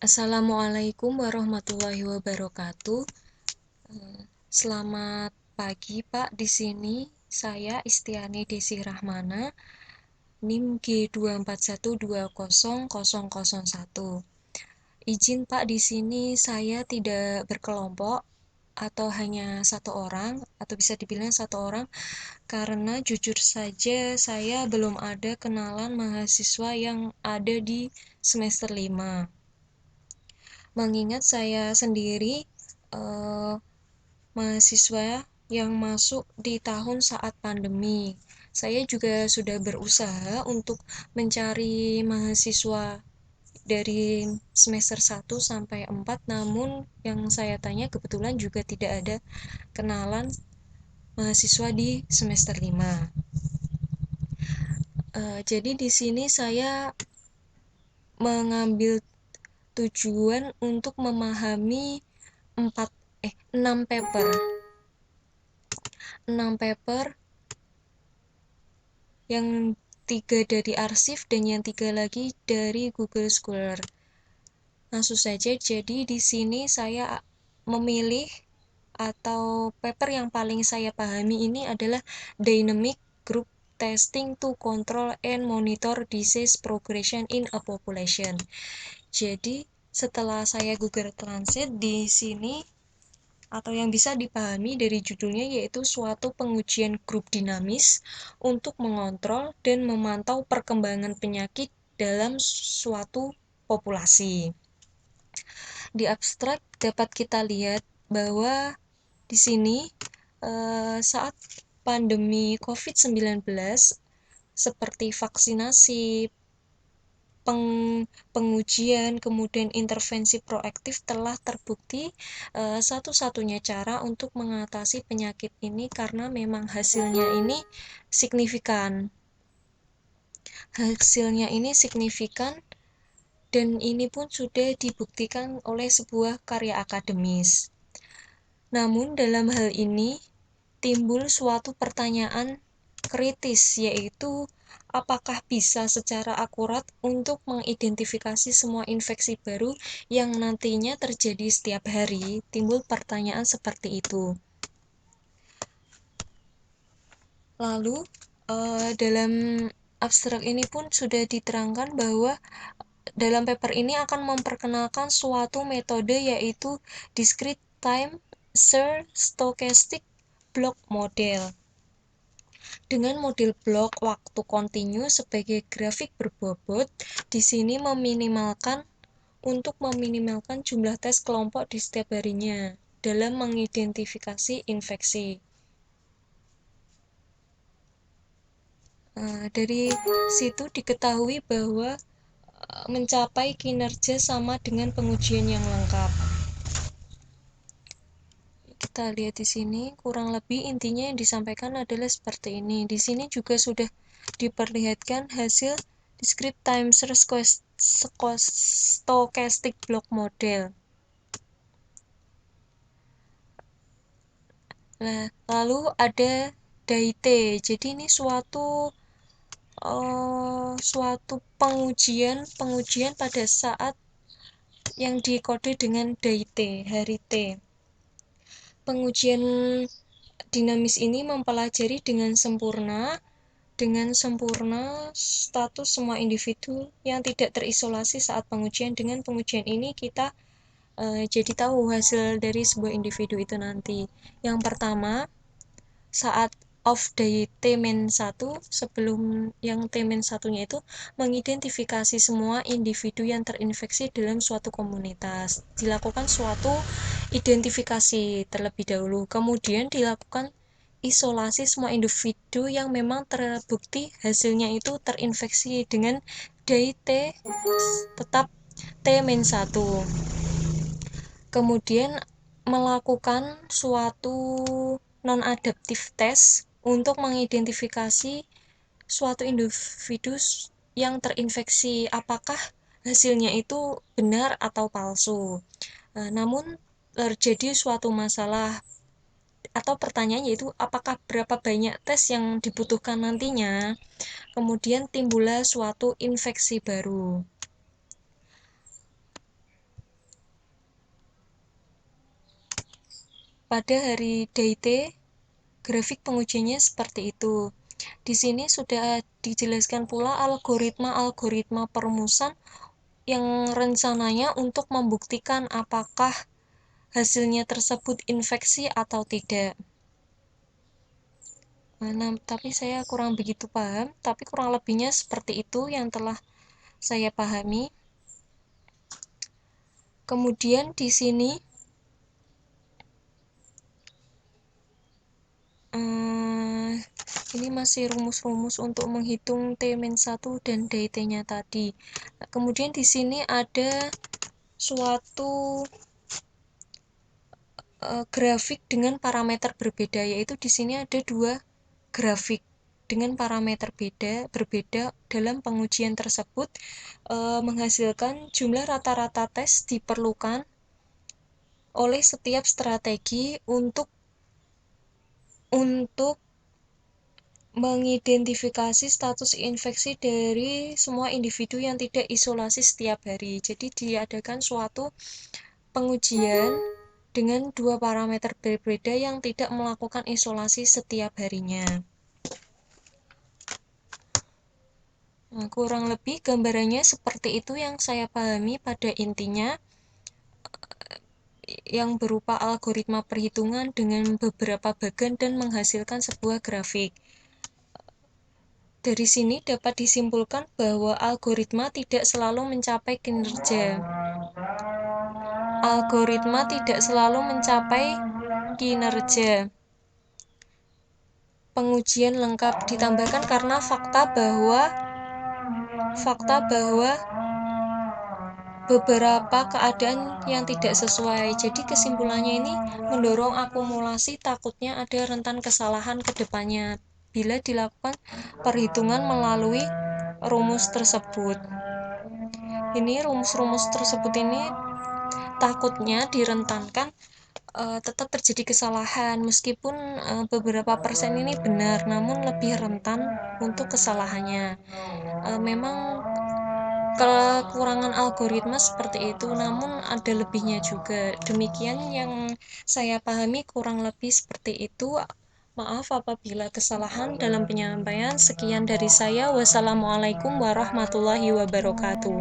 Assalamualaikum warahmatullahi wabarakatuh. Selamat pagi, Pak. Di sini saya Istiani Desi Rahmana, NIM G241200001. Izin, Pak, di sini saya tidak berkelompok atau hanya satu orang, atau bisa dibilang satu orang, karena jujur saja saya belum ada kenalan mahasiswa yang ada di semester 5. Mengingat saya sendiri mahasiswa yang masuk di tahun saat pandemi. Saya juga sudah berusaha untuk mencari mahasiswa dari semester 1 sampai 4, namun yang saya tanya kebetulan juga tidak ada kenalan mahasiswa di semester 5. Jadi di sini saya mengambil tujuan untuk memahami 6 paper 6 paper yang 3 dari arsip dan yang 3 lagi dari Google Scholar. Langsung saja, jadi di sini saya memilih atau paper yang paling saya pahami ini adalah Dynamic Group Testing to Control and Monitor Disease Progression in a Population. Jadi setelah saya Google Translate, di sini atau yang bisa dipahami dari judulnya yaitu suatu pengujian grup dinamis untuk mengontrol dan memantau perkembangan penyakit dalam suatu populasi. Di abstrak dapat kita lihat bahwa di sini saat pandemi COVID-19 seperti vaksinasi, pengujian, kemudian intervensi proaktif telah terbukti satu-satunya cara untuk mengatasi penyakit ini karena memang hasilnya ini signifikan. Dan ini pun sudah dibuktikan oleh sebuah karya akademis. Namun dalam hal ini timbul suatu pertanyaan kritis, yaitu apakah bisa secara akurat untuk mengidentifikasi semua infeksi baru yang nantinya terjadi setiap hari? Timbul pertanyaan seperti itu. Lalu dalam abstrak ini pun sudah diterangkan bahwa dalam paper ini akan memperkenalkan suatu metode yaitu Discrete Time Search Stochastic Block Model. Dengan model blok waktu kontinu sebagai grafik berbobot, di sini meminimalkan jumlah tes kelompok di setiap harinya dalam mengidentifikasi infeksi. Dari situ diketahui bahwa mencapai kinerja sama dengan pengujian yang lengkap. Kita lihat di sini, kurang lebih intinya yang disampaikan adalah seperti ini. Di sini juga sudah diperlihatkan hasil Discrete Time Search Stochastic Block Model. Nah, lalu ada DAIT. Jadi ini suatu pengujian pada saat yang dikode dengan DAIT, hari T. Pengujian dinamis ini mempelajari dengan sempurna status semua individu yang tidak terisolasi saat pengujian. Dengan pengujian ini kita jadi tahu hasil dari sebuah individu itu nanti. Yang pertama, saat of day T-1, sebelum yang T-1-nya itu mengidentifikasi semua individu yang terinfeksi dalam suatu komunitas. Dilakukan suatu identifikasi terlebih dahulu, kemudian dilakukan isolasi semua individu yang memang terbukti hasilnya itu terinfeksi dengan day T tetap T-1. Kemudian melakukan suatu non-adaptive test untuk mengidentifikasi suatu individu yang terinfeksi, apakah hasilnya itu benar atau palsu. Namun terjadi suatu masalah atau pertanyaan, yaitu apakah berapa banyak tes yang dibutuhkan nantinya. Kemudian timbullah suatu infeksi baru. pada hari DT, grafik pengujiannya seperti itu. Di sini sudah dijelaskan pula algoritma-algoritma perumusan yang rencananya untuk membuktikan apakah hasilnya tersebut infeksi atau tidak. Nah, tapi saya kurang begitu paham, tapi kurang lebihnya seperti itu yang telah saya pahami. Kemudian di sini ini masih rumus-rumus untuk menghitung T-1 dan DT-nya tadi. Kemudian di sini ada suatu grafik dengan parameter berbeda, yaitu di sini ada dua grafik dengan parameter berbeda dalam pengujian tersebut, menghasilkan jumlah rata-rata tes diperlukan oleh setiap strategi untuk mengidentifikasi status infeksi dari semua individu yang tidak isolasi setiap hari. Jadi diadakan suatu pengujian dengan dua parameter berbeda yang tidak melakukan isolasi setiap harinya. Nah, kurang lebih gambarannya seperti itu yang saya pahami pada intinya, yang berupa algoritma perhitungan dengan beberapa bagan dan menghasilkan sebuah grafik. Dari sini dapat disimpulkan bahwa algoritma tidak selalu mencapai kinerja. Algoritma tidak selalu mencapai kinerja pengujian lengkap, ditambahkan karena fakta bahwa beberapa keadaan yang tidak sesuai. Jadi kesimpulannya ini mendorong akumulasi, takutnya ada rentan kesalahan ke depannya bila dilakukan perhitungan melalui rumus tersebut. Ini rumus-rumus tersebut ini takutnya direntankan tetap terjadi kesalahan, meskipun beberapa persen ini benar, namun lebih rentan untuk kesalahannya. Memang kekurangan algoritma seperti itu, namun ada lebihnya juga. Demikian yang saya pahami, kurang lebih seperti itu. Maaf apabila kesalahan dalam penyampaian. Sekian dari saya. Wassalamualaikum warahmatullahi wabarakatuh.